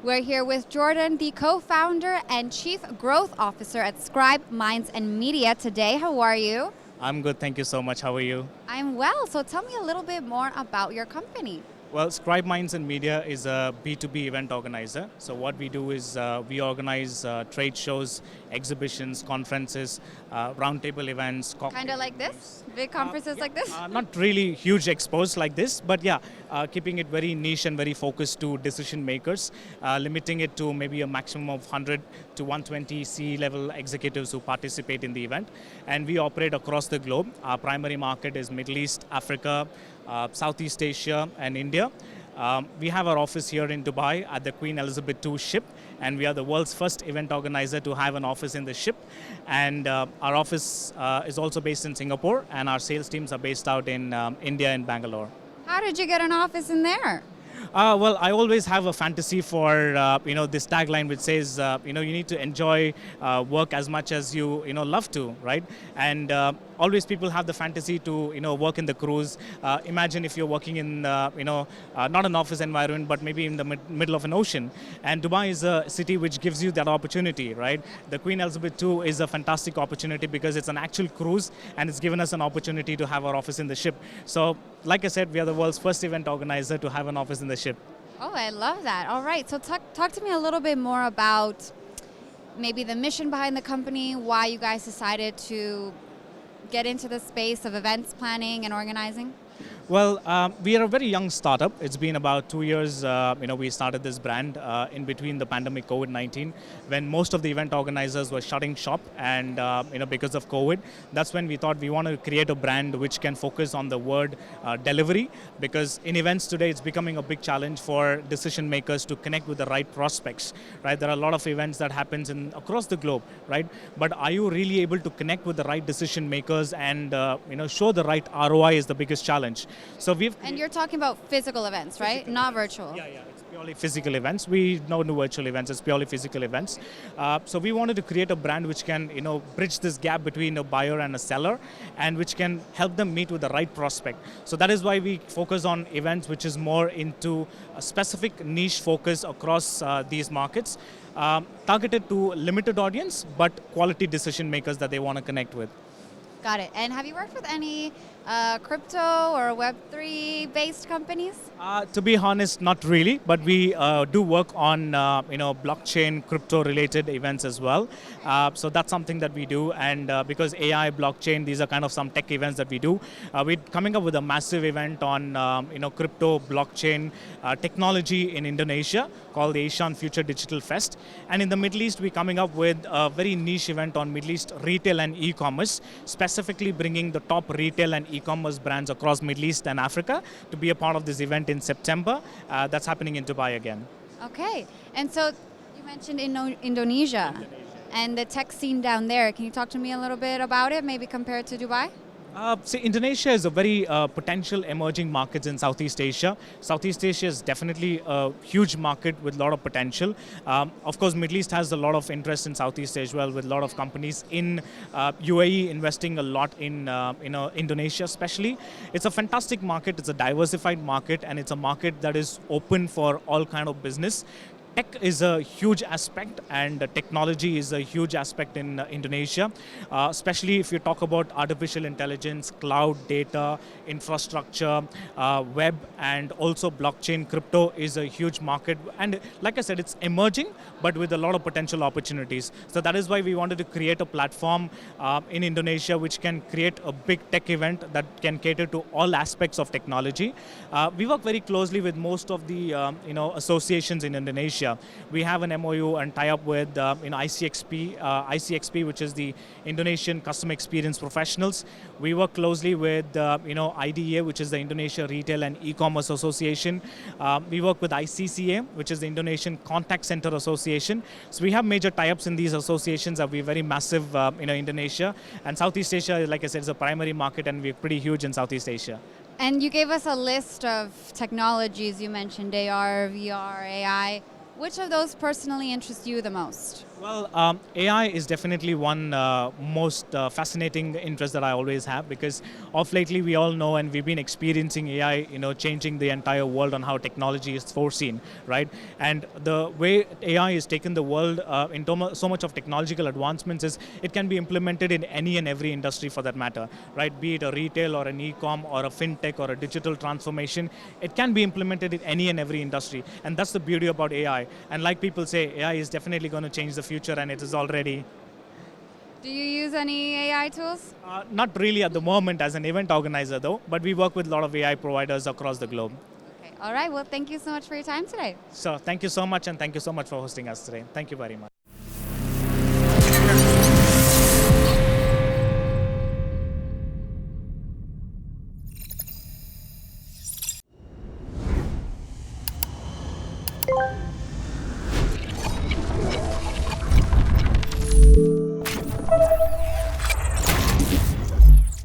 We're here with Jordan, the co-founder and chief growth officer at Scribe Minds and Media today. How are you? I'm good, thank you so much. How are you? I'm well. So tell me a little bit more about your company. Well, Scribe Minds and Media is a B2B event organizer. So what we do is we organize trade shows, exhibitions, conferences, roundtable events. Kind of like this? Big conferences like this? Not really huge expos like this, but yeah, keeping it very niche and very focused to decision makers, limiting it to maybe a maximum of 100 to 120 C-level executives who participate in the event. And we operate across the globe. Our primary market is Middle East, Africa, Southeast Asia and India. We have our office here in Dubai at the Queen Elizabeth II ship, and we are the world's first event organizer to have an office in the ship. And our office is also based in Singapore, and our sales teams are based out in India and Bangalore. How did you get an office in there? Well, I always have a fantasy for this tagline which says you need to enjoy work as much as you love to, right? And always people have the fantasy to work in the cruise. Imagine if you're working in not an office environment, but maybe in the middle of an ocean. And Dubai is a city which gives you that opportunity, right? The Queen Elizabeth II is a fantastic opportunity because it's an actual cruise, and it's given us an opportunity to have our office in the ship. So, like I said, we are the world's first event organizer to have an office in the ship. Oh, I love that. All right, so talk to me a little bit more about maybe the mission behind the company, why you guys decided to get into the space of events planning and organizing. Well, we are a very young startup. It's been about 2 years, we started this brand in between the pandemic COVID-19, when most of the event organizers were shutting shop, and because of COVID, that's when we thought we want to create a brand which can focus on the word delivery, because in events today, it's becoming a big challenge for decision makers to connect with the right prospects, right? There are a lot of events that happens across the globe, right? But are you really able to connect with the right decision makers and show the right ROI is the biggest challenge. So and you're talking about physical events, right? Physical Not events. virtual. Yeah, it's purely physical events. We don't do virtual events. It's purely physical events. So we wanted to create a brand which can, bridge this gap between a buyer and a seller, and which can help them meet with the right prospect. So that is why we focus on events which is more into a specific niche focus across these markets, targeted to limited audience, but quality decision makers that they want to connect with. Got it. And have you worked with any crypto or Web3 based companies? To be honest, not really, but we do work on blockchain, crypto related events as well. So that's something that we do, and because AI, blockchain, these are kind of some tech events that we do. We're coming up with a massive event on crypto, blockchain, technology in Indonesia called the Asian Future Digital Fest. And in the Middle East, we're coming up with a very niche event on Middle East retail and e-commerce, specifically bringing the top retail and e-commerce brands across Middle East and Africa to be a part of this event in September. That's happening in Dubai again. Okay, and so you mentioned Indonesia and the tech scene down there. Can you talk to me a little bit about it, maybe compared to Dubai? See, Indonesia is a very potential emerging market in Southeast Asia. Southeast Asia is definitely a huge market with a lot of potential. Of course, Middle East has a lot of interest in Southeast Asia as well, with a lot of companies in UAE investing a lot in Indonesia especially. It's a fantastic market, it's a diversified market, and it's a market that is open for all kind of business. Tech is a huge aspect, and technology is a huge aspect in Indonesia, especially if you talk about artificial intelligence, cloud data, infrastructure, web, and also blockchain. Crypto is a huge market, and like I said, it's emerging, but with a lot of potential opportunities. So that is why we wanted to create a platform in Indonesia which can create a big tech event that can cater to all aspects of technology. We work very closely with most of the associations in Indonesia. We have an MOU and tie-up with ICXP, which is the Indonesian Customer Experience Professionals. We work closely with IDEA, which is the Indonesia Retail and E-commerce Association. We work with ICCA, which is the Indonesian Contact Center Association. So we have major tie-ups in these associations that we're very massive in Indonesia. And Southeast Asia, like I said, is a primary market, and we're pretty huge in Southeast Asia. And you gave us a list of technologies. You mentioned AR, VR, AI. Which of those personally interest you the most? Well, AI is definitely one most fascinating interest that I always have, because of lately we all know and we've been experiencing AI, changing the entire world on how technology is foreseen, right? And the way AI has taken the world in so much of technological advancements is it can be implemented in any and every industry for that matter, right? Be it a retail or an e-com or a fintech or a digital transformation, it can be implemented in any and every industry, and that's the beauty about AI. And like people say, AI is definitely going to change the future, and it is already. Do you use any AI tools? Not really at the moment as an event organizer though, but we work with a lot of AI providers across the globe. Okay. All right. Well, thank you so much for your time today. So thank you so much, and thank you so much for hosting us today. Thank you very much.